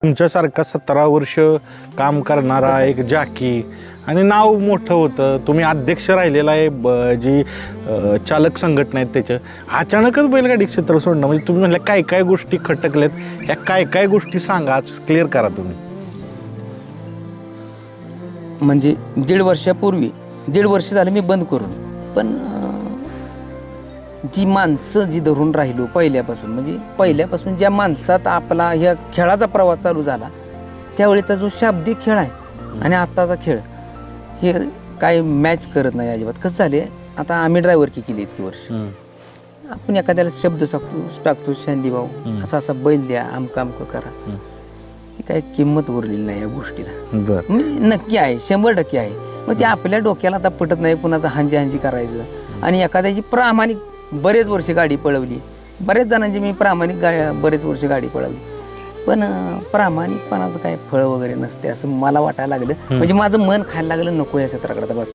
तुमच्यासारखा 17 वर्ष काम करणारा एक जाकी आणि नाव मोठं होतं, तुम्ही अध्यक्ष राहिलेला आहे जी चालक संघटना आहेत त्याच्या, अचानकच बैलगाडी क्षेत्र सोडणं म्हणजे तुम्ही म्हणल्या काय काय गोष्टी खटकल्यात, ह्या काय काय गोष्टी सांगा, आज क्लिअर करा तुम्ही. म्हणजे 1.5 वर्षापूर्वी 1.5 वर्ष झालं मी बंद करून, पण जी माणसं जी धरून राहिलो पहिल्यापासून, म्हणजे पहिल्यापासून ज्या माणसात आपला ह्या खेळाचा प्रवास चालू झाला त्यावेळेचा जो शाब्दिक खेळ आहे आणि आत्ताचा खेळ हे काय मॅच करत नाही अजिबात. कसं झाले, आता आम्ही ड्रायव्हरकी केली इतकी वर्ष, आपण एखाद्याला शब्द टाकतो शांदी भाऊ असा असा बैल द्या, आमकं आमकं करा, ती काय किंमत उरलेली नाही या गोष्टीला. नक्की आहे, 100% आहे. मग ते आपल्या डोक्याला आता पटत नाही कुणाचं हांजी हांजी करायचं. आणि एखाद्याची प्रामाणिक बरेच वर्ष गाडी पळवली, बरेच जणांची मी प्रामाणिक बरेच वर्ष गाडी पळवली, पण प्रामाणिकपणाचं काय फळ वगैरे नसते असं मला वाटायला लागलं. म्हणजे माझं मन खायला लागलं, नको या क्षेत्राकडे बस.